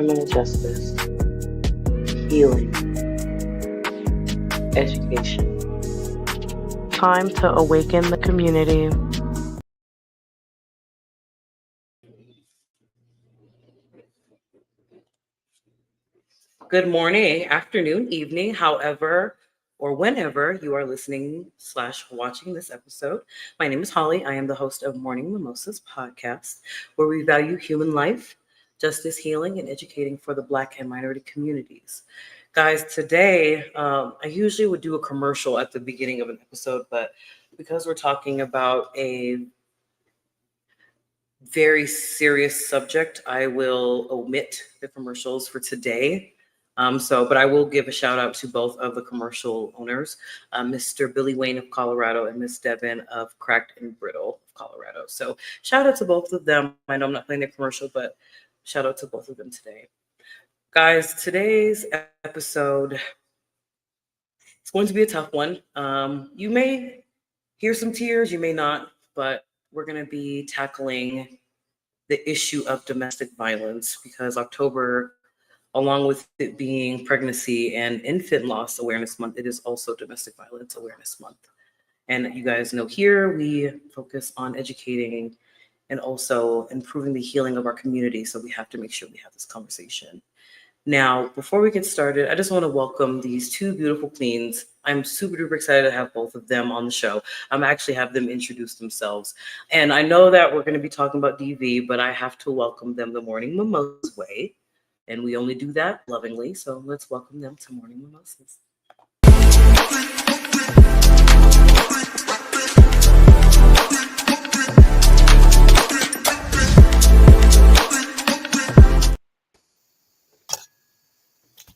criminal justice, healing, education. Time to awaken the community. Good morning, afternoon, evening, however or whenever you are listening slash watching this episode. My name is Holly. I am the host of Morning Mimosas podcast, where we value human life, justice, healing, and educating for the Black and minority communities. Guys, today I usually would do a commercial at the beginning of an episode, but because we're talking about a very serious subject, I will omit the commercials for today. But I will give a shout out to both of the commercial owners, Mr. Billy Wayne of Colorado and Miss Devin of Cracked and Brittle of Colorado. So shout out to both of them. I know I'm not playing their commercial, but shout out to both of them today. Guys, today's episode is going to be a tough one. You may hear some tears, you may not, but we're going to be tackling the issue of domestic violence because October, along with it being Pregnancy and Infant Loss Awareness Month, it is also Domestic Violence Awareness Month. And you guys know here we focus on educating and also improving the healing of our community. So we have to make sure we have this conversation. Now, before we get started, I just want to welcome these two beautiful queens. I'm super duper excited to have both of them on the show. I'm actually have them introduce themselves. And I know that we're going to be talking about DV, but I have to welcome them the Morning Mimosas way. And we only do that lovingly. So let's welcome them to Morning Mimosas.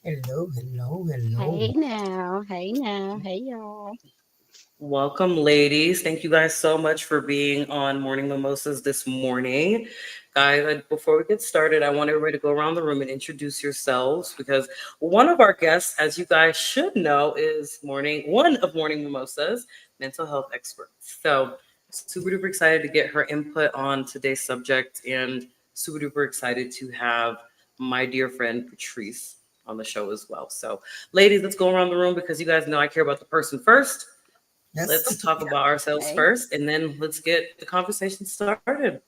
Hello. Hey y'all. Welcome, ladies. Thank you guys so much for being on Morning Mimosas this morning. Guys, before we get started, I want everybody to go around the room and introduce yourselves because one of our guests, as you guys should know, is one of Morning Mimosas, mental health experts. So super duper excited to get her input on today's subject and super duper excited to have my dear friend Patrice on the show as well. So ladies, let's go around the room because you guys know I care about the person first. Let's talk about ourselves first, and then let's get the conversation started.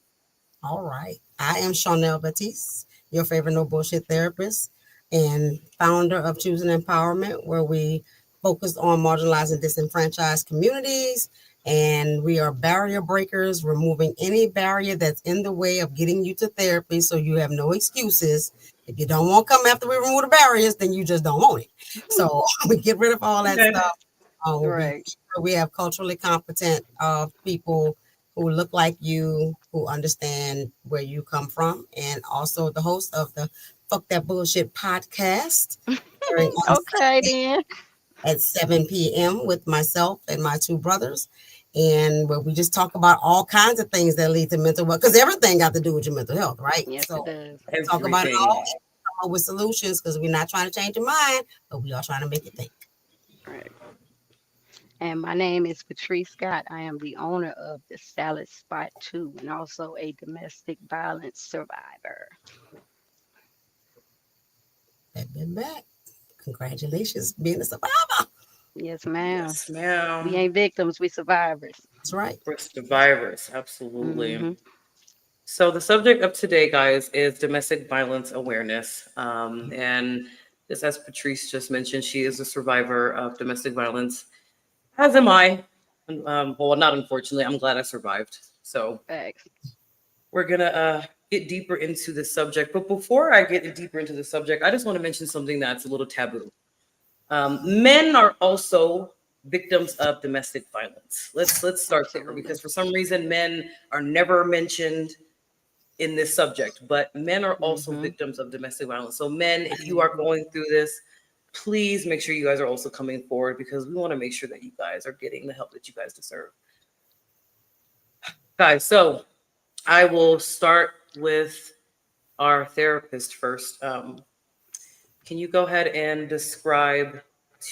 All right. I am Chanel Batiste, your favorite no bullshit therapist and founder of Choosing Empowerment, where we focus on marginalized and disenfranchised communities. And we are barrier breakers, removing any barrier that's in the way of getting you to therapy so you have no excuses. If you don't want to come after we remove the barriers, then you just don't want it. So we get rid of all that stuff. Right. We have culturally competent people who look like you, who understand where you come from, and also the host of the Fuck That Bullshit podcast Okay then. at 7 p.m. with myself and my two brothers. And where we just talk about all kinds of things that lead to mental health, because everything got to do with your mental health, right? Yes, So it does. talk about it all, come up with solutions, because we're not trying to change your mind, but we are trying to make you think. Right. And my name is Patrice Scott. I am the owner of the Salad Spot 2 and also a domestic violence survivor. I've been back. Congratulations being a survivor. Yes, ma'am. Yes, ma'am. We ain't victims, we survivors. That's right. We're survivors, absolutely. Mm-hmm. So the subject of today, guys, is domestic violence awareness. And just as Patrice just mentioned, she is a survivor of domestic violence, as am I. Well, not unfortunately, I'm glad I survived. So Facts. we're going to get deeper into the subject. But before I get deeper into the subject, I just want to mention something that's a little taboo. Men are also victims of domestic violence. Let's start there because for some reason men are never mentioned in this subject, but men are also victims of domestic violence. So men, if you are going through this, please make sure you guys are also coming forward because we want to make sure that you guys are getting the help that you guys deserve. Guys, so I will start with our therapist first. Can you go ahead and describe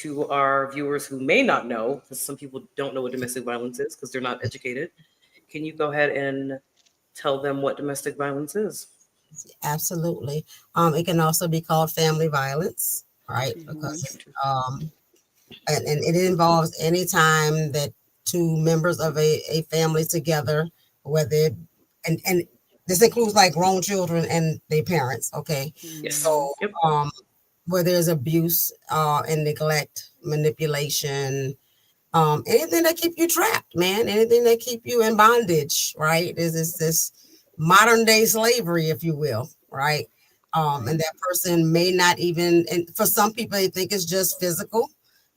to our viewers who may not know, because some people don't know what domestic violence is because they're not educated. Can you go ahead and tell them what domestic violence is? Absolutely. It can also be called family violence, right? Hmm. Because and it involves any time that two members of a family together, whether and this includes like grown children and their parents. Okay, Hmm. Yes. so Yep. where there's abuse and neglect, manipulation, anything that keep you trapped, man, anything that keep you in bondage, right? Is this modern day slavery, if you will, right? And Right. that person may not even, and for some people they think it's just physical,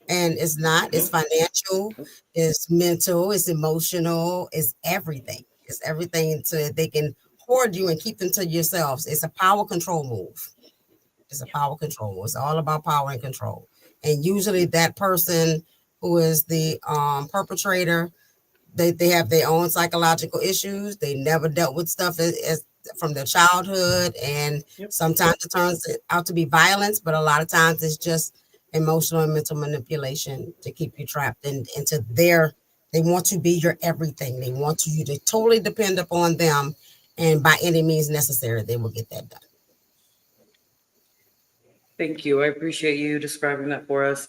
and it's not. It's Mhm. financial, it's mental, it's emotional, it's everything. It's everything so that they can hoard you and keep them to yourselves. It's a power control move. It's a power control. It's all about power and control. And usually that person who is the perpetrator, they have their own psychological issues. They never dealt with stuff as from their childhood. And Yep. sometimes it turns out to be violence, but a lot of times it's just emotional and mental manipulation to keep you trapped into their, they want to be your everything. They want you to totally depend upon them. And by any means necessary, they will get that done. Thank you. I appreciate you describing that for us.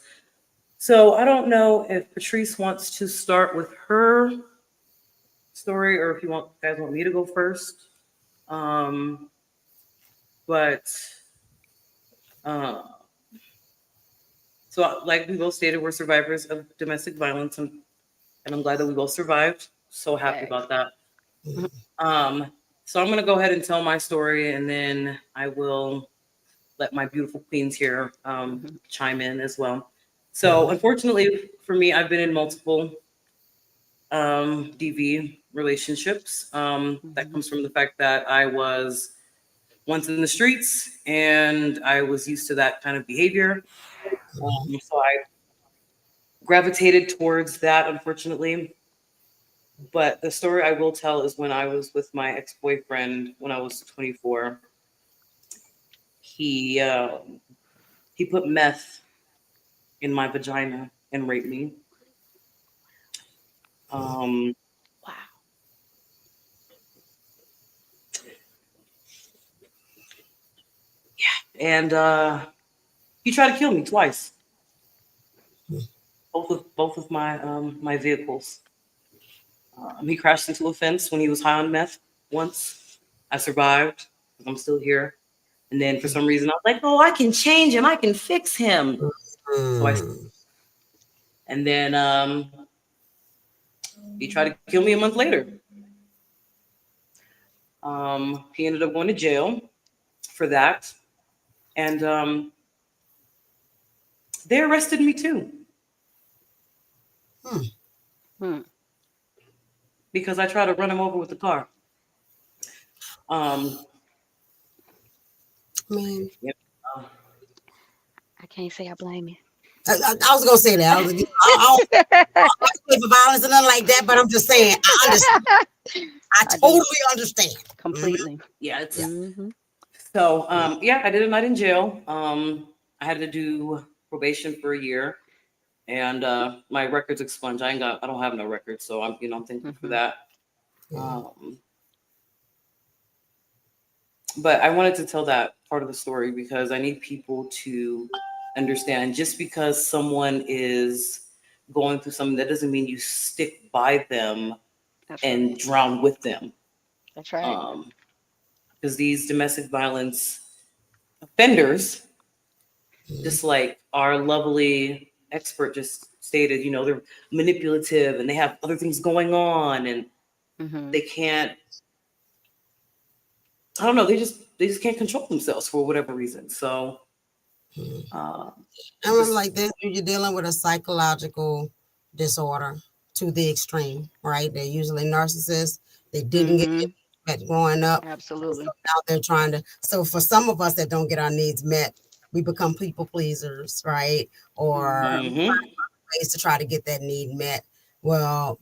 So I don't know if Patrice wants to start with her story or if guys want me to go first. Um, but uh, so like we both stated, we're survivors of domestic violence, and I'm glad that we both survived. So happy Facts. about that. Mhm. So I'm gonna go ahead and tell my story, and then I will let my beautiful queens here Hmm. chime in as well. So Mhm. unfortunately for me, I've been in multiple DV relationships. That Hmm. comes from the fact that I was once in the streets and I was used to that kind of behavior. So I gravitated towards that, unfortunately. But the story I will tell is when I was with my ex boyfriend when I was 24. He he put meth in my vagina and raped me. Um, Wow. and he tried to kill me twice, both of my vehicles. He crashed into a fence when he was high on meth once. I survived because I'm still here. And then for some reason I was like, oh, I can change him. I can fix him. So I Mhm. and then he tried to kill me a month later. He ended up going to jail for that, and they arrested me too Hmm. Hmm. because I tried to run him over with the car. Um, I mean, yeah, uh, I can't say I blame you. I was gonna say that. I don't advocate for violence and nothing like that, but I'm just saying I understand. I I do totally understand. Mhm. completely. yeah, Yeah. it's Hmm. so yeah. I did a night in jail. I had to do probation for a year, and my records expunged. I don't have no records, so I'm thankful for Hmm. that. Yeah. Um, but I wanted to tell that part of the story because I need people to understand just because someone is going through something, that doesn't mean you stick by them That's right. and drown with them. That's right. Um, because these domestic violence offenders, Mhm. just like our lovely expert just stated, they're manipulative and they have other things going on and Hmm. they can't, I don't know, they just can't control themselves for whatever reason. So Mhm. uh, And I'm just like this, you're dealing with a psychological disorder to the extreme, right? They're usually narcissists. They didn't get Hmm. met growing up. And so Absolutely. now they're trying to, so for some of us that don't get our needs met, we become people pleasers, right? Or Hmm. mhm. ways to try to get that need met. Well,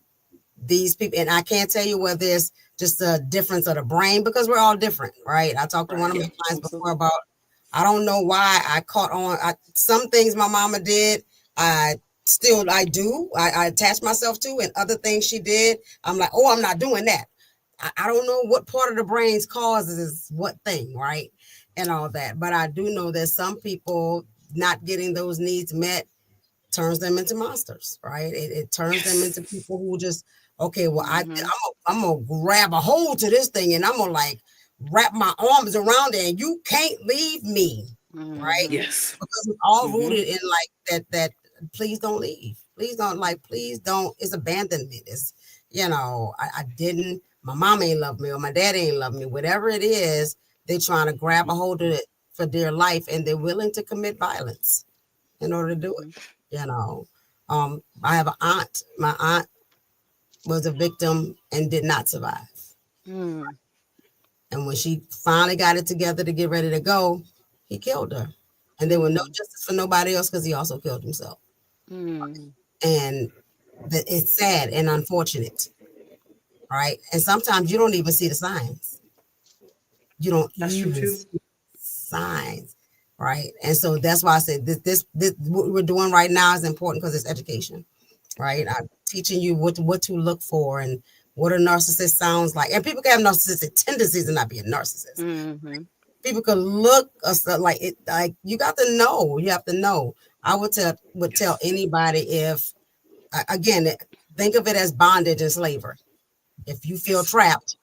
these people, and I can't tell you whether it's just a difference of the brain because we're all different, right? I talked to one Right. of my Yeah, clients before absolutely. about, I don't know why I caught on. Some things my mama did, I do. I attach myself to, and other things she did, I'm like, oh, I'm not doing that. I don't know what part of the brain causes what thing, right? And all that. But I do know that some people not getting those needs met turns them into monsters, right? It turns them into people who just, okay, well, I'm gonna grab a hold to this thing and I'm gonna like wrap my arms around it and you can't leave me, right? Yes. Because it's all rooted in like that please don't leave. Please don't, it's abandonment. It's, I didn't, my mom ain't love me or my dad ain't love me, whatever it is, they're trying to grab a hold of it for dear life and they're willing to commit violence in order to do it. I have an aunt. My aunt was a victim and did not survive. And when she finally got it together to get ready to go, he killed her. And there was no justice for nobody else because he also killed himself. And it's sad and unfortunate, right? And sometimes you don't even see the signs. You don't even see signs, right? And so that's why I said this what we're doing right now is important because it's education, right? I'm teaching you what to look for and what a narcissist sounds like. And people can have narcissistic tendencies and not be a narcissist. People could look like it, like you got to know. You have to know. I would tell anybody if, again, think of it as bondage and slavery. If you feel trapped,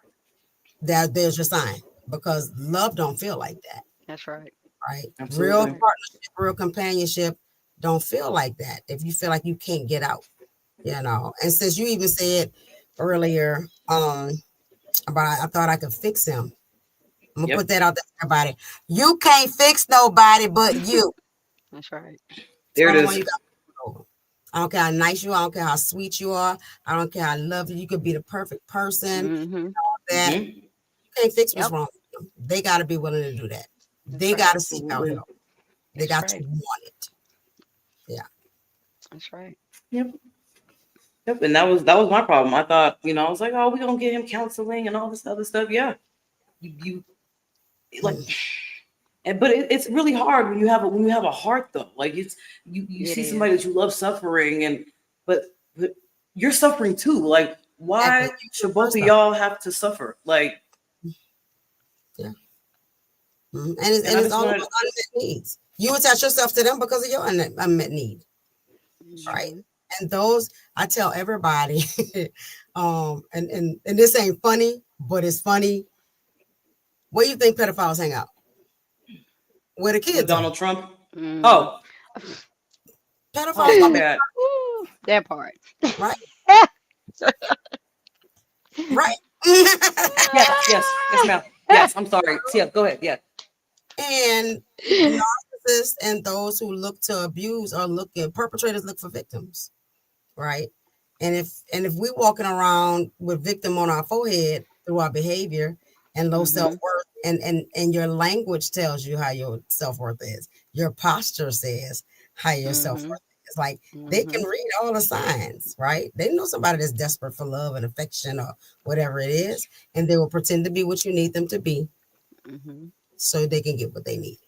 there's your sign, because love don't feel like that. That's right. Right. Absolutely. Real partnership, real companionship don't feel like that. If you feel like you can't get out, And since you even said earlier, about I thought I could fix him. I'm gonna put that out there to everybody. You can't fix nobody but you. That's right. There it is. I don't care how nice you are. I don't care how sweet you are. I don't care how lovely you could be, the perfect person. That you can't fix what's wrong with them. They got to be willing to do that. They got to seek out help. They got to want it. Yeah. That's right. Yep. And that was my problem. I thought, I was like, oh, we're gonna get him counseling and all this other stuff. Yeah. You like, but it's really hard when you have a heart though. Like you see somebody that you love suffering but you're suffering too. Like, why should both of y'all have to suffer? Like, yeah. And it's all about unmet needs. You attach yourself to them because of your unmet need, right? And those, I tell everybody, and this ain't funny, but it's funny. Where you think pedophiles hang out? Where the kids? With Donald Trump. Oh, pedophiles. Oh, bad. That part. Right. Right. Yes, ma'am. Yes, I'm sorry. Yeah, go ahead. Yeah. And narcissists and those who look to abuse perpetrators look for victims, right? And if we walking around with victim on our forehead through our behavior and low self-worth, and your language tells you how your self-worth is, your posture says how your self-worth is. Like, they can read all the signs, right? They know somebody that's desperate for love and affection or whatever it is, and they will pretend to be what you need them to be. So they can get what they need.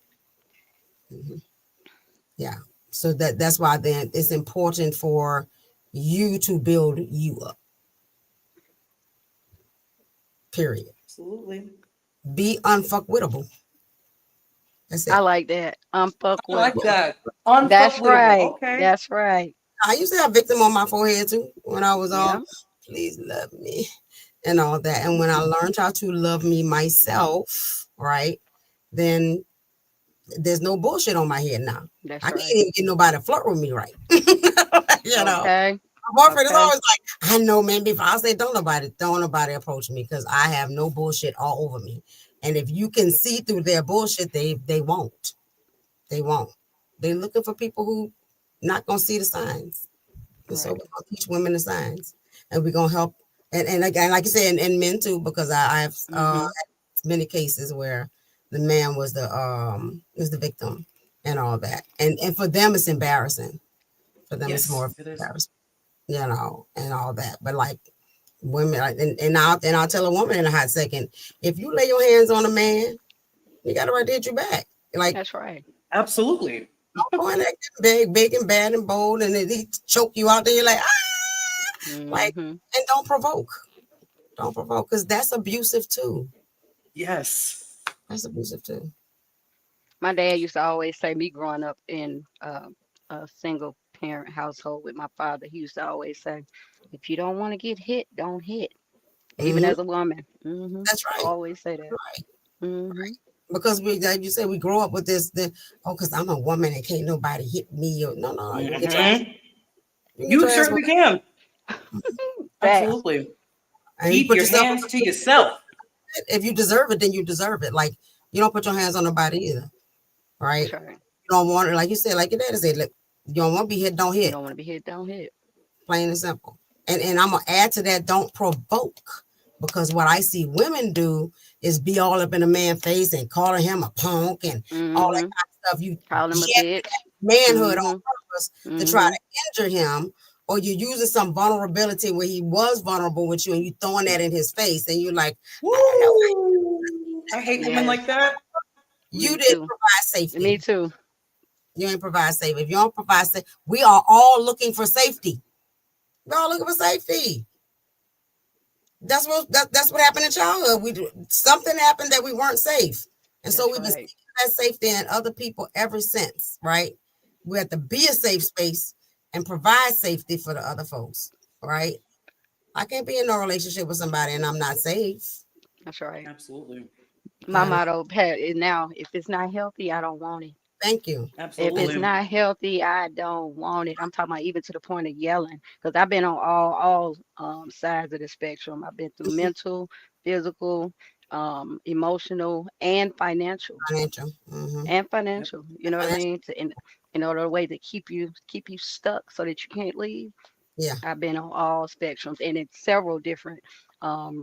Yeah. So that's why then it's important for you to build you up. Period. Absolutely. Be unfuckwittable. That's it. I like that. Unfuckwittable. I like that. That's right. Okay. That's right. I used to have victim on my forehead too when I was all, please love me and all that. And when I learned how to love me myself, right, then there's no bullshit on my head now. That's I can't even get nobody to flirt with me right. know. Okay. My boyfriend is always like, I know, man, before I say don't nobody approach me because I have no bullshit all over me. And if you can see through their bullshit, they won't. They won't. They're looking for people who not gonna see the signs. And so we're gonna teach women the signs. And we're gonna help. And again, like you said, and men too, because I have had many cases where the man was the victim and all that. And for them it's embarrassing. For them it's more embarrassing. And all that. But like women, and I'll tell a woman in a hot second, if you lay your hands on a man, you got a right to hit you back. Like, that's right. Absolutely. Don't go in there big and bad and bold, and then he choke you out there. You're like, like, and don't provoke. Don't provoke, because that's abusive too. Yes. That's abusive too. My dad used to always say, me growing up in a single parent household with my father, he used to always say, if you don't want to get hit, don't hit. Even Hmm. as a woman. That's right. Always say that. Right. hmm Because we, like you said, we grow up with this. Oh, because I'm a woman and can't nobody hit me. Or no, no, you can get your ass. Hmm. You can get You your ass certainly whooped. can. Facts. Absolutely. And you Keep put your yourself. hands to yourself. If you deserve it, then you deserve it. Like you don't put your hands on nobody either, right? That's right. You don't want it, like you said, like your daddy said. Look, you don't want to be hit, don't You hit. don't want to be hit, don't hit. Plain and simple. And I'm gonna add to that, don't provoke. Because what I see women do is be all up in a man's face and calling him a punk and all that hmm kind of stuff. You Call him a jet bitch. manhood on hmm purpose to try hmm to injure him, or you're using some vulnerability where he was vulnerable with you and you throwing that in his face, and you're like, I don't know, Woo! I hate women Yes, like that. you me didn't too. provide Me safety. too. You ain't provide safety. If you don't provide safety, we are all looking for safety. We're all looking for safety. That's what happened in childhood. Something happened that we weren't safe, and so That's we've been right. seeking that safety in other people ever since. Right? We have to be a safe space and provide safety for the other folks. Right? I can't be in no relationship with somebody and I'm not safe. That's right. Absolutely. My And motto is now, if it's not healthy, I don't want it. thank you. If Thank it's Absolutely. not healthy, I don't want it. I'm talking about even to the point of yelling, because I've been on all sides of the spectrum. I've been through you. mental, physical, emotional, and financial. Financial. Hmm. And Yep. financial. You know what I Financial. mean? In order a way to keep you stuck so that you can't leave. Yeah. I've been on all spectrums and in several different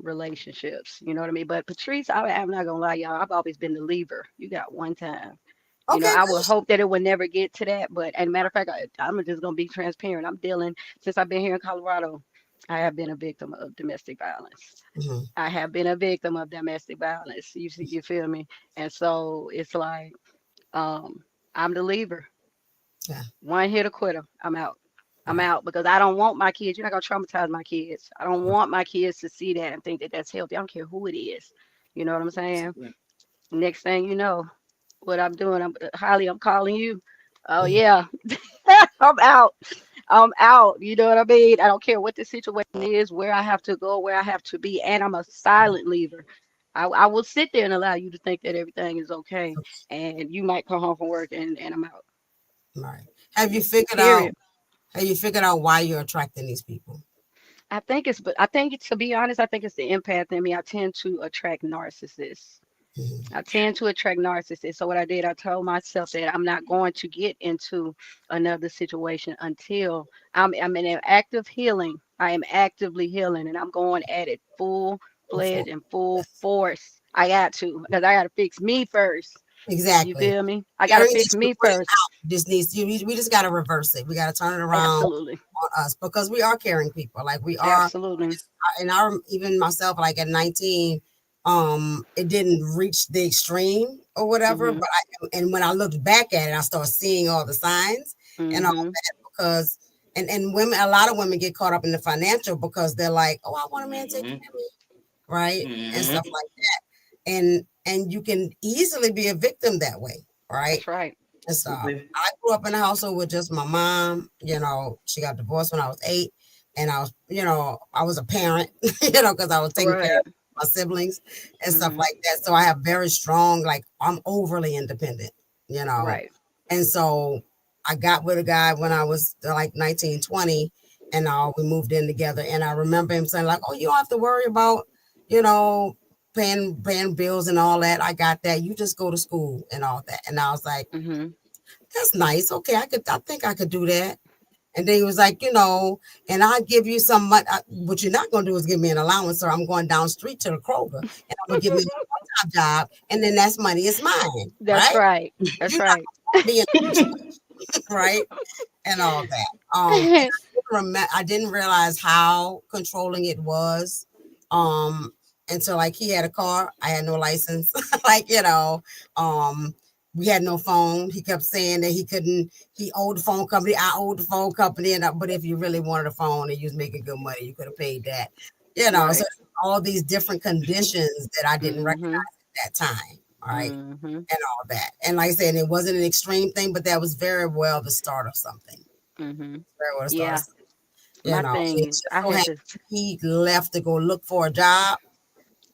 relationships. You know what I mean? But Patrice, I'm not gonna lie, y'all. I've always been the leaver. You got one time. Okay. I would hope that it would never get to that. But as a matter of fact, I'm just gonna be transparent. I'm dealing since I've been here in Colorado. I have been a victim of domestic violence. Hmm. I have been a victim of domestic violence. You feel me? And so it's like um, I'm the leaver. Yeah. One hit or quitter. I'm out. I'm Right. out because I don't want my kids. You're not gonna traumatize my kids. I don't want my kids to see that and think that that's healthy. I don't care who it is. You know what I'm saying? Absolutely. Next thing you know, what I'm doing, I'm calling you. Oh Mhm. yeah, I'm out. I'm out. You know what I mean? I don't care what the situation is, where I have to go, where I have to be, and I'm a silent leaver. I will sit there and allow you to think that everything is okay, and you might come home from work and I'm out. Right. Have you figured out? Period. Have you figured out why you're attracting these people? But I think to be honest, I think it's the empath in me. I tend to attract narcissists. Mhm. I tend to attract narcissists. So what I did, I told myself that I'm not going to get into another situation until I'm in an active healing. I am actively healing, and I'm going at it full Before. fledged and full force. I got to because I got to fix me first. You Exactly. feel me? I got to Carrying fix that you me bring first. out just needs you. We just got to reverse it. We got to turn it around Absolutely, on us because we are caring people. Like we are. absolutely. And I even myself, like at 19, it didn't reach the extreme or whatever. Mhm, But and when I looked back at it, I started seeing all the signs and all mhm, that because and women, a lot of women get caught up in the financial because they're like, oh, I want a man to take care Hmm. of me, right, and stuff Hmm. like that. And you can easily be a victim that way, right? that's right. And so Absolutely. I grew up in a household with just my mom. She got divorced when I was 8, and I was a parent, because I was taking care Right. of my siblings and stuff Mhm. like that. So I have very strong, like I'm overly independent, you know. Right. And so I got with a guy when I was like 19, 20, and we moved in together. And I remember him saying, like, oh, you don't have to worry about, you know, paying bills and all that. I got that. You just go to school and all that. And I was like, Mhm. that's nice. Okay, I think I could do that. And then he was like, and I'll give you some money. What you're not going to do is give me an allowance, or I'm going down the street to the Kroger and I'm going to give me a one-time job. And then that's money is mine, That's right? right. That's You're not right. going to be in right? And all that. And I didn't realize how controlling it was. Until like he had a car, I had no license. like, we had no phone. He kept saying that he couldn't, he owed the phone company, I owed the phone company. But if you really wanted a phone and you was making good money, you could have paid that. you know, so Right. all these different conditions that I didn't Mm-hmm. recognize at that time. All right. Mm-hmm. And all that. And like I said, it wasn't an extreme thing, but that was very well the start of something. Mm-hmm. Very well the start of Yeah. something. You My know, and thing it is, just I so had happened to. he left to go look for a job,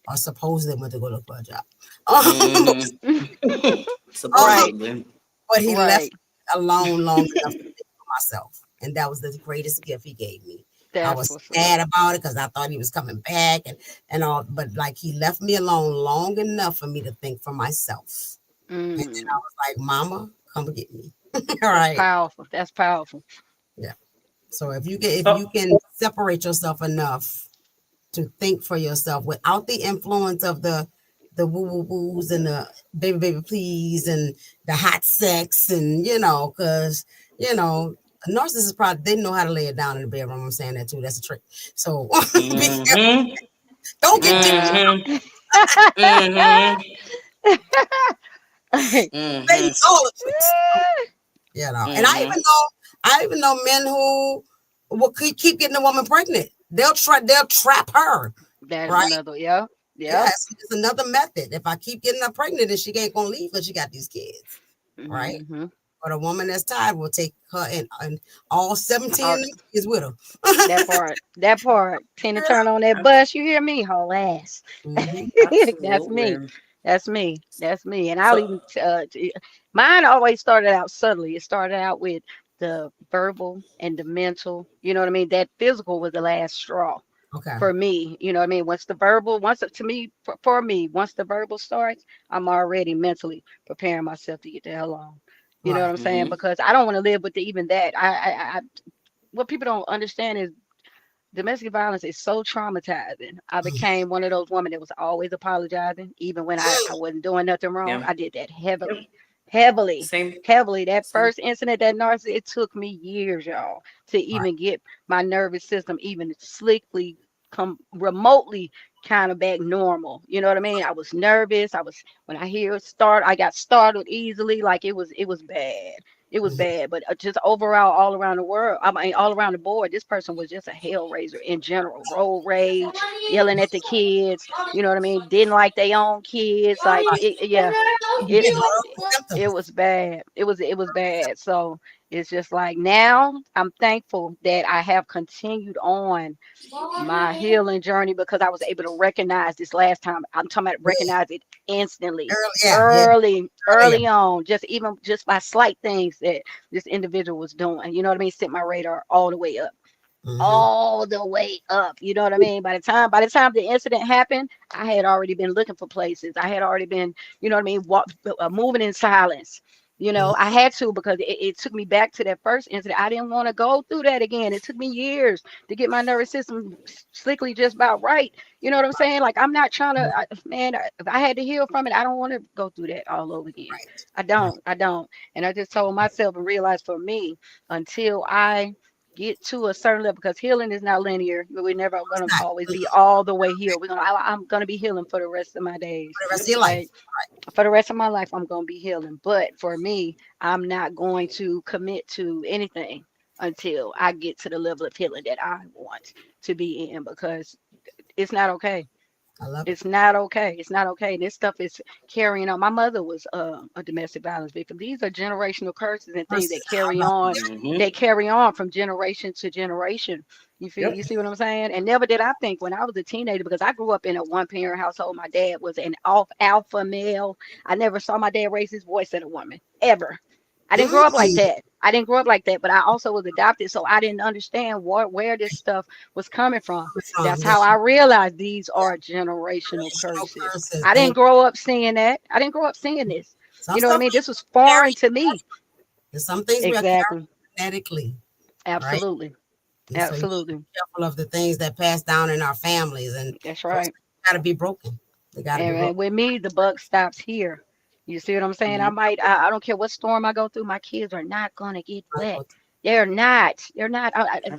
or supposedly went to go look for a job. Mhm. Um, Right. Supposedly. but he left Right. alone long enough to think for myself. And that was the greatest gift he gave me. I That's was what's up. sad about it because I thought he was coming back and all, but like he left me alone long enough for me to think for myself. And then I Mm. was like, Mama, come get me. All That's right. powerful. That's powerful. Yeah. So if you So, can separate yourself enough to think for yourself without the influence of the woo woo woos and the baby please and the hot sex and because a narcissist probably they know how to lay it down in the bedroom. I'm saying that too. That's a trick. So be careful. mhm. Don't get too Mhm. Mhm. baby Mhm. all the tricks. And Mhm. I even know men who will keep getting a woman pregnant. They'll trap her, That is right? another. Yep. Yep. Yes, it's another method. If I keep getting her pregnant, then she ain't gonna leave because she got these kids, right? Mm-hmm. But a woman that's tired will take her and all 17 of All them kids with her. that part. That part. Tina turn on that Ab- bus. You hear me? Whole ass. Hmm. That's me. Absolutely. That's me. That's me. And I'll So, even mine always started out subtly. It started out with the verbal and the mental. You know what I mean? That physical was the last straw Okay, for me. You know what I mean? Once the verbal, once it- to me for me, once the verbal starts, I'm already mentally preparing myself to get the hell on. You know what right. I'm saying? mhm. Because I don't want to live with even that. What people don't understand is domestic violence is so traumatizing. I became one of those women that was always apologizing, even when I wasn't doing nothing wrong. Yeah. I did that Yep. heavily, heavily, Same. heavily. That Same. first incident, that narcissist, it took me years, y'all, to Right. even get my nervous system even slickly come remotely kind of back normal. You know what I mean? I was nervous. I was when I hear it start, I got startled easily. Like it was bad. It was Mhm. bad, but just overall, all around the world, I mean, all around the board, this person was just a hell raiser in general. Road rage, yelling at the kids, you know what I mean? Didn't like their own kids. Like, Right. yeah, You can it get early it symptoms. was bad. It was bad. So it's just like now I'm thankful that I have continued on my healing journey because I was able to recognize this last time. I'm talking about Early, recognize it instantly, yeah, earlier. early on, just even just by slight things that this individual was doing. You know what I mean? Set my radar all the way up. Hmm. All the way up. You know what I mean? By the time the incident happened, I had already been looking for places. I had already been, you know what I mean, moving in silence. You know, I had to because it took me back to that first incident. I didn't want to go through that again. It took me years to get my nervous system slickly just about right. You know what I'm saying? Like I'm not trying to, man. If I had to heal from it, I don't want to go through that all over again. Right, I right. don't. I don't. And I just told myself and realized for me, until I get to a certain level, because healing is not linear. We're never It's going to not always for be all the way healed. I'm going to be healing for the rest of my days, the rest of Yep. your life. right? For the rest of my life, I'm going to be healing. But for me, I'm not going to commit to anything until I get to the level of healing that I want to be in, because it's not okay. I love it. It's not okay. It's not okay. This stuff is carrying on. My mother was a domestic violence victim. These are generational curses and things Versus, that I carry love on. Mhm. They carry on from generation to generation. You feel? Yep. You see what I'm saying? And never did I think when I was a teenager, because I grew up in a one-parent household. My dad was an alpha male. I never saw my dad raise his voice at a woman ever. I didn't grow up like mm, that. I didn't grow up like that, but I also was adopted, so I didn't understand where this stuff was coming from. from That's yeah, how I realized these yeah, are generational generational curses. curses. I They didn't grow up seeing that. I didn't grow up seeing this. some You know what I stuff mean? we This was foreign carry, to me. and some things we are carrying Exactly. genetically, right? Absolutely. And so you need to be Absolutely. careful of the things that pass down in our families, and That's those right. things got to be broken. They got to be And broken. with me, the buck stops here. You see what I'm saying? Mhm. I don't care what storm I go through, my kids are not gonna get I wet. go They're not. They're not.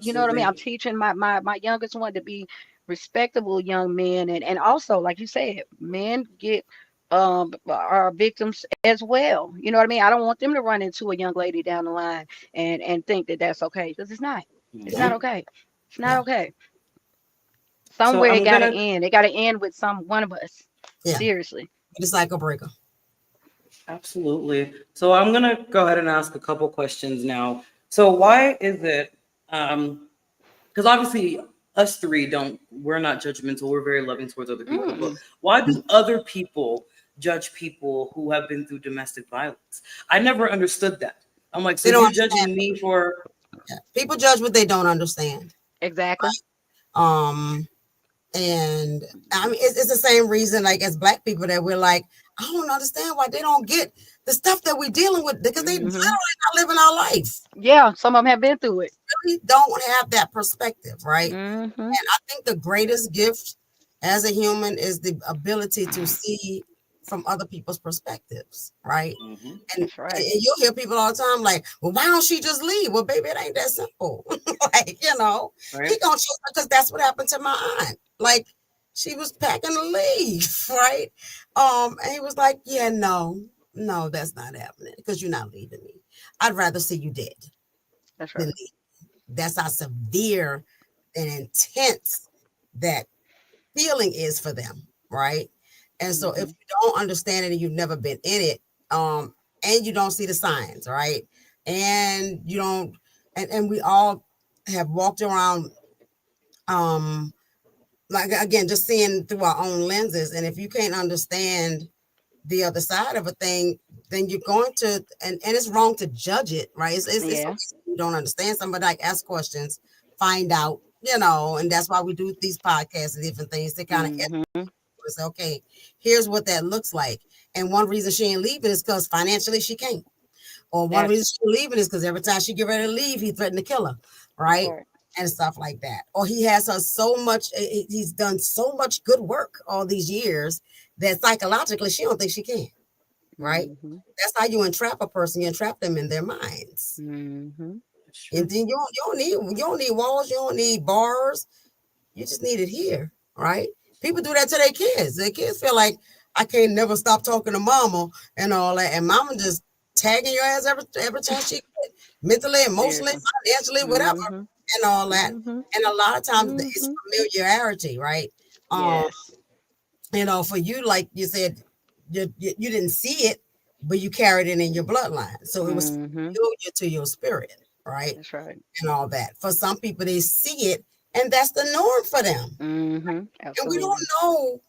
You know what I mean? Absolutely. I'm teaching my youngest one to be respectable young men, and also, like you said, men get are victims as well. You know what I mean? I don't want them to run into a young lady down the line and think that that's okay, because it's not. It's not Mhm. okay. It's not Yeah, okay. So Somewhere it I'm gotta gonna end. It gotta end with one of us. Yeah, Seriously. it's like a breaker. absolutely. So I'm gonna go ahead and ask a couple questions now. So why is it? Because obviously us three don't. We're not judgmental. We're very loving towards other people. But Mm. why do other people judge people who have been through domestic violence? I never understood that. I'm like, so They don't you're understand. judging me for? Yeah. People judge what they don't understand. Exactly. Um, and I mean, it's the same reason, like as Black people, that we're like, I don't understand why they don't get the stuff that we're dealing with because they literally Hmm. not living our life. Yeah, some of them have been through it. Really don't have that perspective, right? Hmm. And I think the greatest gift as a human is the ability to see from other people's perspectives, right? Mhm. And, That's right. and you'll hear people all the time like, well, why don't she just leave? Well, baby, it ain't that simple. Like, he Right. gonna choose her because that's what happened to my aunt. Like, she was packing to leave, right? And he was like, yeah, no, that's not happening because you're not leaving me. I'd rather see you dead That's than right. leave. That's how severe and intense that feeling is for them, right? And so if Hmm. you don't understand it and you've never been in it, and you don't see the signs, right? And you don't, and we all have walked around, um, like again, just seeing through our own lenses. And if you can't understand the other side of a thing, then you're going to, and it's wrong to judge it, right? It's okay Yeah. if you don't understand somebody, like ask questions, find out, and that's why we do these podcasts and different things to kind of Hmm. say, okay, here's what that looks like. And one reason she ain't leaving is because financially she can't. Or one That's reason she's leaving is because every time she get ready to leave, he threatened to kill her, that right? part. And stuff like that. Or he has her so much, he's done so much good work all these years that psychologically she don't think she can, right? Hmm. That's how you entrap a person. You entrap them in their minds. Hmm. That's And true. then you don't need walls, you don't need bars. You just need it here, right? People do that to their kids. Their kids feel like I can't never stop talking to mama and all that, and mama just tagging your ass every chance she get, mentally, emotionally, Seriously. financially, whatever, Hmm. and all that. Hmm. And a lot of times it's Hmm. familiarity, right? Um, Yes. for you, like you said, you didn't see it, but you carried it in your bloodline, so it was Hmm. familiar to your spirit, right? That's right. And all that. For some people, they see it, and that's the norm for them. Hmm. And we don't Absolutely. know,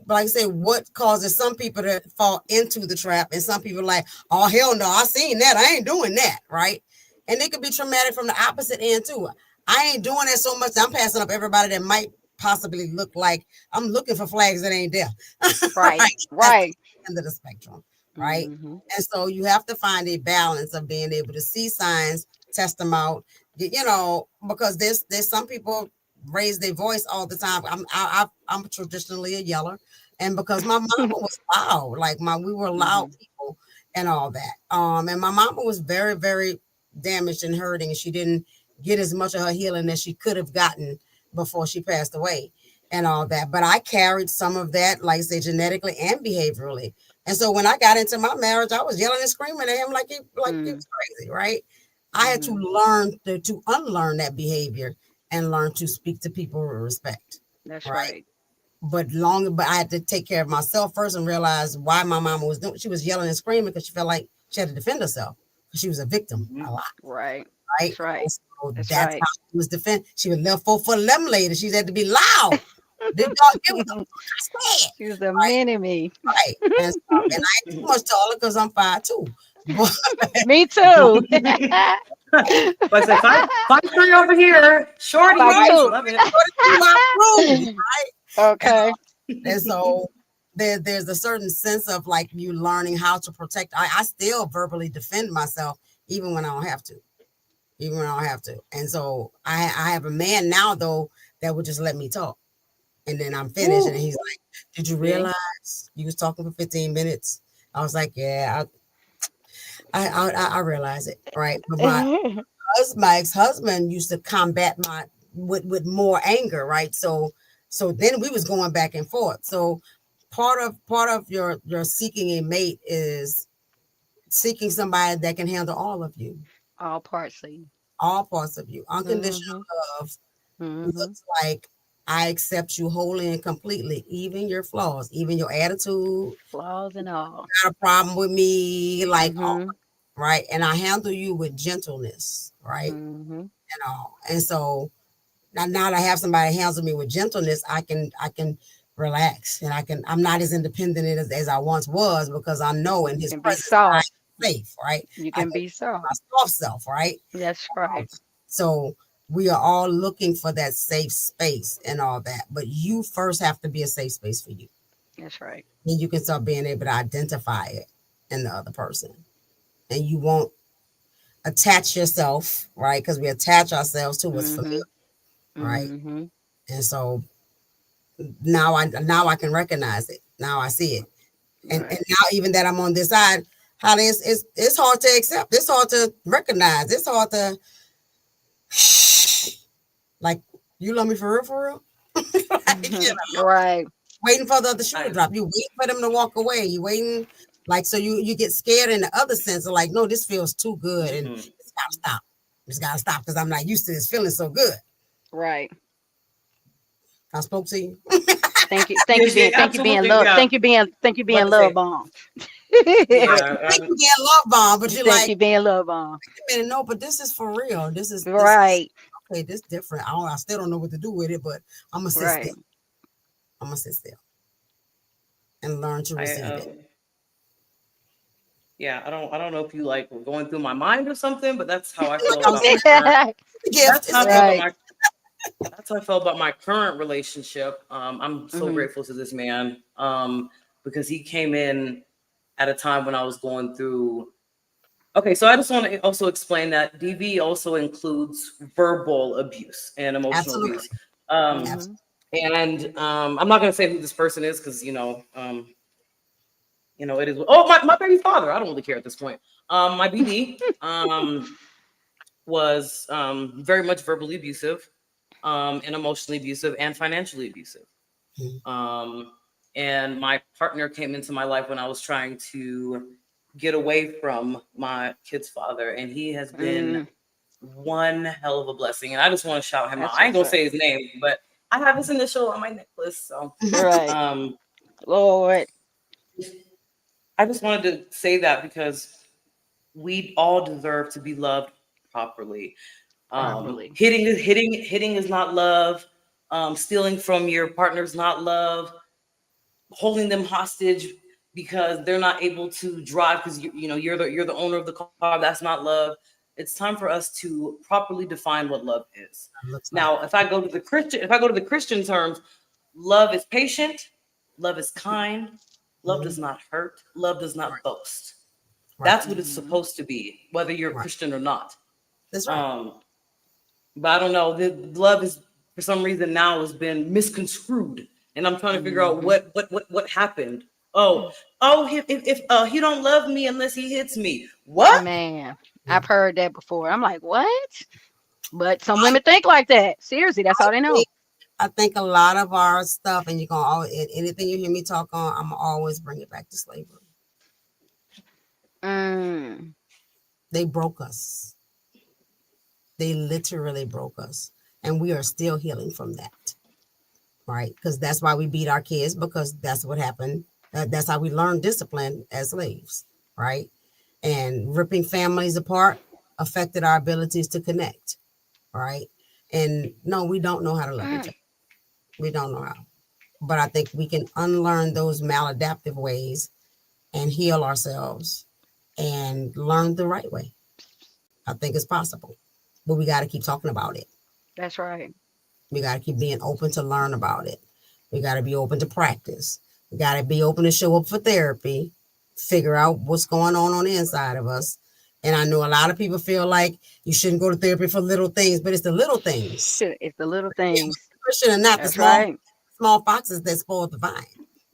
like I say, what causes some people to fall into the trap, and some people like, oh hell no, I seen that, I ain't doing that, right? And it could be traumatic from the opposite end too. I ain't doing that so much. I'm passing up everybody that might possibly look like I'm looking for flags that ain't there. Right. Right? That's the Right. end of the spectrum, right? Hmm. And so you have to find a balance of being able to see signs, test them out, because there's some people raise their voice all the time. I'm traditionally a yeller, and because my mama was loud, like we were loud Hmm. people and all that. And my mama was very, very damaged and hurting. She didn't get as much of her healing as she could have gotten before she passed away and all that. But I carried some of that, like I say, genetically and behaviorally. And so when I got into my marriage, I was yelling and screaming at him like he was crazy, right? I had to Hmm. learn to unlearn that behavior and learn to speak to people with respect, That's right? right. But I had to take care of myself first and realize why my mama was doing. She was yelling and screaming because she felt like she had to defend herself because she was a victim a Mhm. lot, Right. right? That's right. And so That's that's right. how she was defend. She was left for them lady. She had to be loud. Did y'all hear what the fuck I said? She was a Right, mini me. right. And I ain't too much taller because I'm 5'2". But Me too. But I say five three over here, shorty all Five right, nice, two. love it. you outgrew, right? And, Okay. and so there's a certain sense of like you learning how to protect. I still verbally defend myself even when I don't have to, even when I don't have to. And so I have a man now though that would just let me talk, and then I'm finished, and Woo. he's like, "Did you See? realize you was talking for 15 minutes?" I was like, "Yeah, I realize it, right?" But my ex-husband used to combat my with more anger, right? So then we was going back and forth. So part of your seeking a mate is seeking somebody that can handle all of you, All parts of you. all parts of you. Unconditional Hmm. love Hmm. looks like I accept you wholly and completely, even your flaws, even your attitude. Flaws and all. Got a problem with me, like all Mm-hmm. right. And I handle you with gentleness, right? Mm-hmm. And all. And so now that I have somebody handle me with gentleness, I can relax and I'm not as independent as I once was because I know in You his can be presence I'm soft. safe, right? You I can can be be soft. my soft self, right? That's right. So we are all looking for that safe space and all that. But you first have to be a safe space for you. That's right. And you can start being able to identify it in the other person. And you won't attach yourself, right? Because we attach ourselves to what's Mm-hmm. familiar, right? Mm-hmm. And so now I can recognize it. Now I see it. And Right. now even that I'm on this side, Holly, it's hard to accept. It's hard to recognize. It's hard to like you love me for real, for real. Like, you know, Right. waiting for the other shoe to I, drop. You waiting for them to walk away. You waiting like so you get scared in the other sense of like, no, this feels too good and mhm. it's gotta stop. It's gotta stop because I'm not used to this feeling so good. Right. I spoke to you. Thank you. Yes, yeah, Thank you being absolutely. love. Yeah. Thank you About being to love say, bomb. Right. yeah. You think you get love bomb, but you're Thank like, you being love bomb. wait a minute, no, but this is for real. This is Right. okay, this different. I still don't know what to do with it, but I'm gonna sit Right. still. I'm gonna sit still and learn to I receive it. yeah. I don't know if you like were going through my mind or something, but that's how I Like feel I was about my saying, current. it's a gift. That's It's how a I feel gift. about Right. my. That's how I felt about my current relationship. I'm so Mm-hmm. grateful to this man because he came in at a time when I was going through. Okay, so I just want to also explain that DV also includes verbal abuse and emotional Absolutely. abuse. Um, Mm-hmm. Absolutely. and I'm not going to say who this person is because it is. Oh, my baby father. I don't really care at this point. My BD was very much verbally abusive, and emotionally abusive, and financially abusive. Mhm. Um, and my partner came into my life when I was trying to get away from my kid's father, and he has been Mm, one hell of a blessing. And I just want to shout him out. that's I ain't what's gonna up. say his name, but I have his initial on my necklace. So Right. um, Lord. I just wanted to say that because we all deserve to be loved properly. Properly. Hitting is not love. Stealing from your partner is not love. Holding them hostage because they're not able to drive because you're the owner of the car. That's not love. It's time for us to properly define what love is. Looks like. Now, if I go to the Christian terms, love is patient, love is kind, love Mhm. does not hurt, love does Right. not boast. Right. That's what it's Mm-hmm. supposed to be, whether you're a Right. Christian or not. That's right. Um, but I don't know. The love is for some reason now has been misconstrued, and I'm trying to figure out Mm-hmm. what happened. Oh, if he don't love me unless he hits me. What? Man, Yeah. I've heard that before. I'm like, what? But some women think like that. Seriously, that's I all they know. think I think a lot of our stuff, and you can always anything you hear me talk on, I'm always bring it back to slavery. Mm, They broke us. They literally broke us, and we are still healing from that, right? Because that's why we beat our kids because that's what happened. That's how we learned discipline as slaves, right? And ripping families apart affected our abilities to connect, right? And no, we don't know how to love each mm. other. We don't know how. But I think we can unlearn those maladaptive ways and heal ourselves and learn the right way. I think it's possible. But we got to keep talking about it. That's right. We got to keep being open to learn about it. We got to be open to practice. We got to be open to show up for therapy, figure out what's going on the inside of us. And I know a lot of people feel like you shouldn't go to therapy for little things, but it's the little things. It's the little things. Christian and not the That's small right. small foxes that spoil the vine,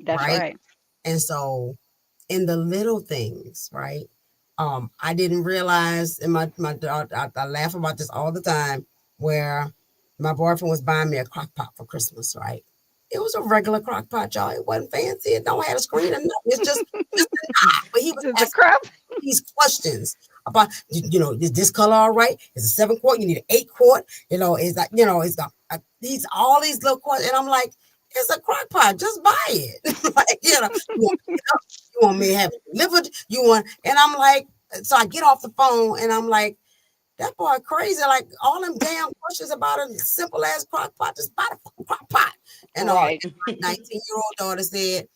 That's right? right. And so in the little things, right? I didn't realize, and my daughter, I laugh about this all the time, where my boyfriend was buying me a crock pot for Christmas, right? It was a regular crock pot, y'all. It wasn't fancy. It don't have a screen or nothing. It's just a pot. But he was Just the asking crap. these questions about, is this color all right? Is it 7 quart? You need an 8 quart? It's like, it's the these all these little questions, and I'm like, it's a crock pot, just buy it. Like, you want me to have it delivered? You want, and I'm like, so I get off the phone and I'm like, that boy crazy. Like all them damn questions about a simple ass crock pot, just buy the fucking crock pot. And Right. my 19-year-old daughter said,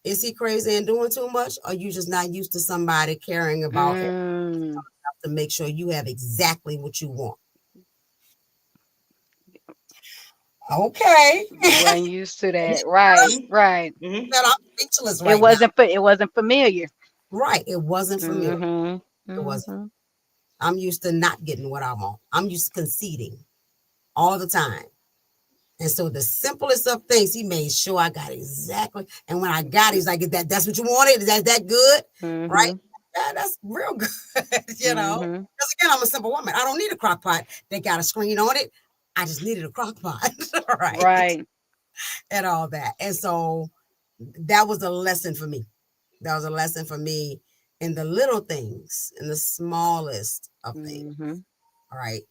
is he crazy and doing too much? Or you just not used to somebody caring about him Mm, to make sure you have exactly what you want? Okay. wasn't used to that. Right, right. Mhm. That I'm speechless It right now. wasn't familiar. Right. It wasn't familiar. Mm-hmm. It wasn't. Mm-hmm. I'm used to not getting what I want. I'm used to conceding all the time. And so the simplest of things, he made sure I got exactly. And when I got it, he's like, that's what you wanted? Is that good? Right? Mm-hmm. Yeah, that's real good. Mm-hmm. Because again, I'm a simple woman. I don't need a crock pot that got a screen on it. I just needed a crock pot. Right. Right. And all that. And so that was a lesson for me. That was a lesson for me in the little things, in the smallest of things. Mm-hmm. All right.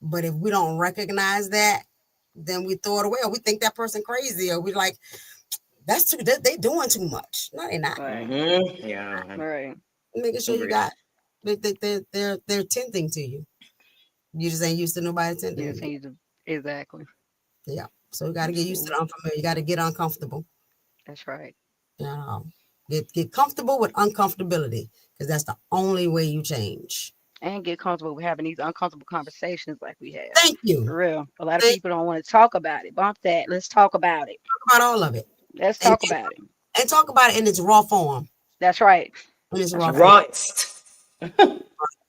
But if we don't recognize that, then we throw it away, or we think that person crazy, or we like, that's too, they doing too much. No, they're not. Right. Mhm. Yeah. Right. Making sure you Agreed. got, they're tending to you. You just ain't used to nobody tending Yes, to you. exactly. Yeah. So you got to get used to the unfamiliar. You got to get uncomfortable. That's right. You know, get comfortable with uncomfortability, because that's the only way you change. And get comfortable with having these uncomfortable conversations like we have. Thank you. For real. A lot of Thank people don't want to talk about it. Bump that. Let's talk about it. Talk about all of it. Let's And, talk about it. and talk about it in its raw form. That's right. In its That's raw right. form. Right.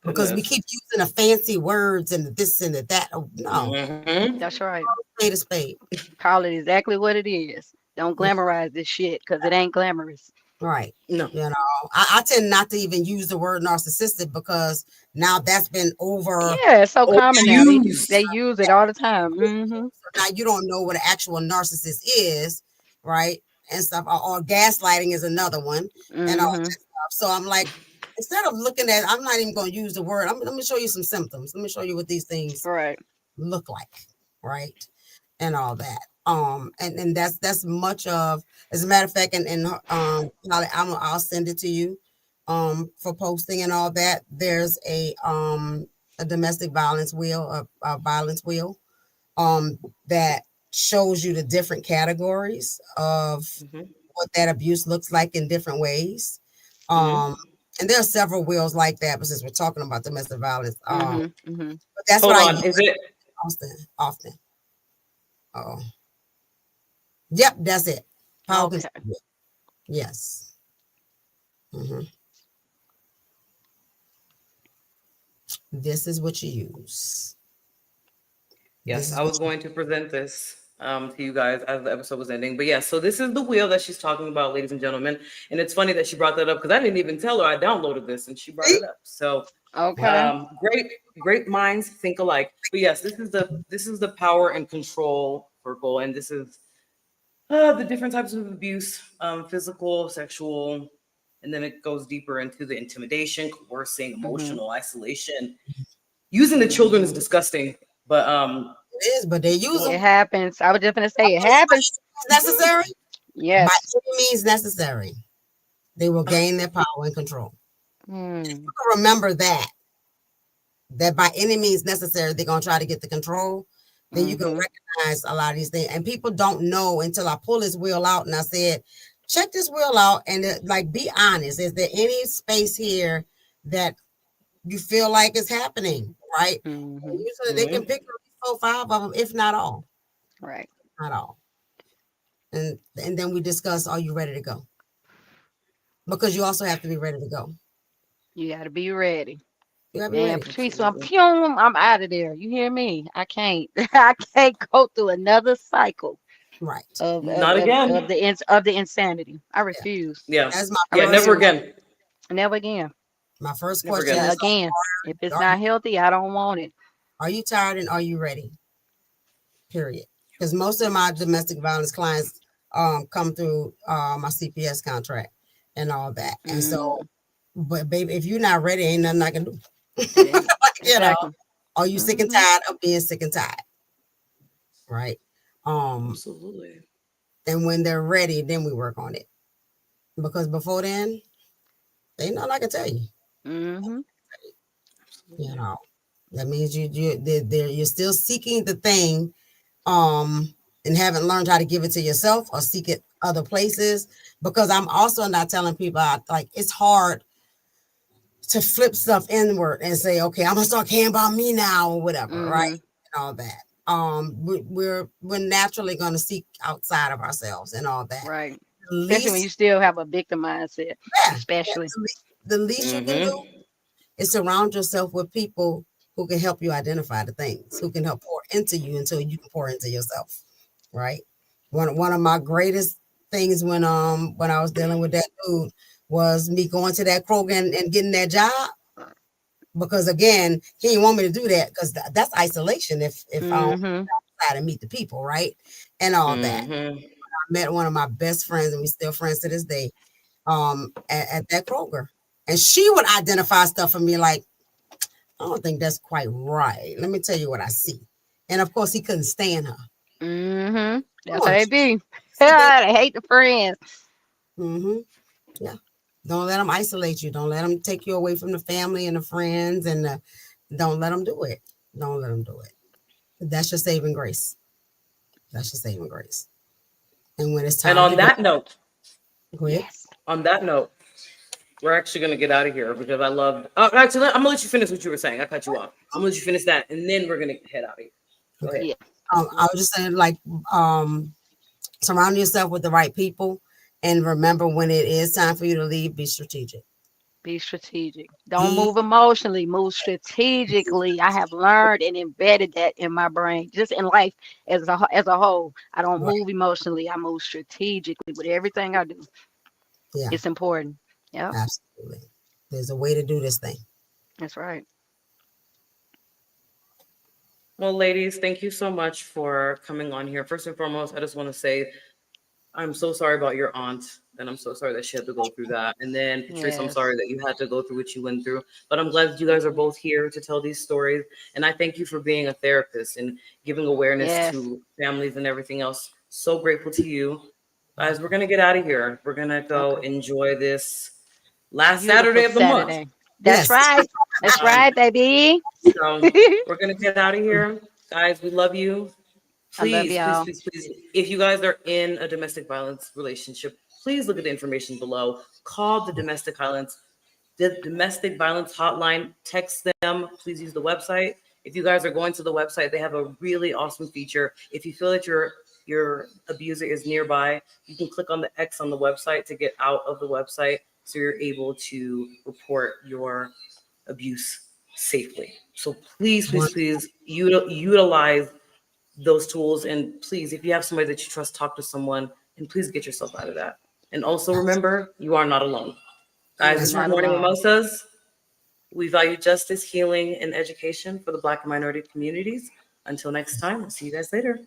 Because we keep using the fancy words and the this and the that. Oh, no, Mhm. That's right. spade a spade. Call it exactly what it is. Don't glamorize this shit because it ain't glamorous. Right. No. You know, I tend not to even use the word narcissistic, because now that's been over. Yeah, it's so common now. Overused. They use it all the time. Mm-hmm. So now you don't know what an actual narcissist is, right? And stuff. Or gaslighting is another one, and all Mm-hmm. that stuff. So I'm like, instead of looking at, I'm not even going to use the word. Let me show you some symptoms. Let me show you what these things Right. look like, right? And all that. And that's much of, as a matter of fact, and Holly, I'll send it to you for posting and all that. There's a domestic violence wheel, a violence wheel that shows you the different categories of Mhm. what that abuse looks like in different ways. Mhm. And there are several wheels like that, but since we're talking about domestic violence, Mm-hmm. Mm-hmm. but that's Hold what I on. use Is it? often. Oh, yep, that's it. Power Okay. control. Yes. Mhm. This is what you use. Yes, This is I what was going to present this to you guys as the episode was ending. But yes, so this is the wheel that she's talking about, ladies and gentlemen. And it's funny that she brought that up because I didn't even tell her I downloaded this and she brought you it up. So Okay. great minds think alike. But yes, this is the power and control circle, and this is the different types of abuse, physical, sexual, and then it goes deeper into the intimidation, coercing, Mm-hmm. emotional isolation. Using the children is disgusting, but it is, but they use It them. happens. I was just gonna say it happens. Necessary. By Yes. any means necessary, they will gain their power and control. Mm. Remember that by any means necessary, they're gonna try to get the control. Then you can Mm-hmm. recognize a lot of these things. And people don't know until I pull this wheel out and I said, check this wheel out and like be honest. Is there any space here that you feel like is happening? Right? Mm-hmm. And usually they can pick up 4, 5 of them, if not all. Right. Not all. And then we discuss, are you ready to go? Because you also have to be ready to go. You gotta be ready. You gotta be Man, ready. Patrice, I'm out of there. You hear me? I can't. I can't go through another cycle Right. not again. of the insanity. I refuse. Yeah. That's my I Yeah, never refuse. again. Never again. My first Never question again. is, Again. If it's are, not healthy, I don't want it. are you tired and are you ready? Period. Because most of my domestic violence clients come through my CPS contract and all that. And so, Mm, but baby, if you're not ready, ain't nothing I can do. it ain't. You know, Exactly. are you sick and Mm-hmm. tired of being sick and tired? right? Absolutely. And when they're ready, then we work on it. Because before then, ain't nothing I can tell you. Mm-hmm. You Absolutely. know, that means you're still seeking the thing, um, and haven't learned how to give it to yourself or seek it other places. Because I'm also not telling people like it's hard to flip stuff inward and say, okay, I'm gonna start caring about me now or whatever, right? Mm-hmm. And all that. We're naturally gonna seek outside of ourselves and all that. Right. The Especially when you least, still have a victim mindset. yeah, Especially. the least you can do Mm-hmm. is surround yourself with people who can help you identify the things, who can help pour into you until you can pour into yourself, right? One of my greatest things when I was dealing with that dude was me going to that Kroger and getting that job, because again he didn't want me to do that because that's isolation if I don't Mm-hmm. try to meet the people, right, and all that. Mm-hmm. I met one of my best friends and we still friends to this day, at that Kroger, and she would identify stuff for me like, I don't think that's quite right. Let me tell you what I see. And of course, he couldn't stand her. Of Mm-hmm. That's how course. it be. He did. They hate the friends. Mm-hmm. Yeah. Don't let them isolate you. Don't let them take you away from the family and the friends. And don't let them do it. Don't let them do it. That's your saving grace. That's your saving grace. And when it's And time to go, go ahead. Yes. on that note, we're actually gonna get out of here because I love. Oh, actually, I'm gonna let you finish what you were saying. I cut you off. I'm gonna let you finish that, and then we're gonna head out of here. Go Okay. ahead. Yeah. I was just saying, like, um, surround yourself with the right people. And remember, when it is time for you to leave, be strategic. Be strategic. Don't Be move emotionally. Move strategically. I have learned and embedded that in my brain, just in life as a whole. I don't right. move emotionally. I move strategically with everything I do. Yeah, It's important. Yep, absolutely. There's a way to do this thing. that's right. Well, ladies, thank you so much for coming on here. First and foremost, I just want to say I'm so sorry about your aunt, and I'm so sorry that she had to go through that. And then, Patrice, I'm Yes. sorry that you had to go through what you went through. But I'm glad you guys are both here to tell these stories. And I thank you for being a therapist and giving awareness Yes. to families and everything else. So grateful to you. Guys, we're going to get out of here. We're going to go Okay. enjoy this last Beautiful Saturday of the month. Saturday. That's Yes. right. That's Um, right, baby. so we're going to get out of here. Guys, we love you. I love Please, please, y'all. please, please, if you guys are in a domestic violence relationship, please look at the information below. Call the domestic violence hotline, text them. Please use the website. If you guys are going to the website, they have a really awesome feature. If you feel that your abuser is nearby, you can click on the X on the website to get out of the website so you're able to report your abuse safely. So please, please, please utilize those tools. And please, if you have somebody that you trust, talk to someone and please get yourself out of that. And also remember, you are not alone. Guys, You're this That's is right. not Morning alone. Mimosas. We value justice, healing, and education for the Black and minority communities. Until next time, I'll see you guys later.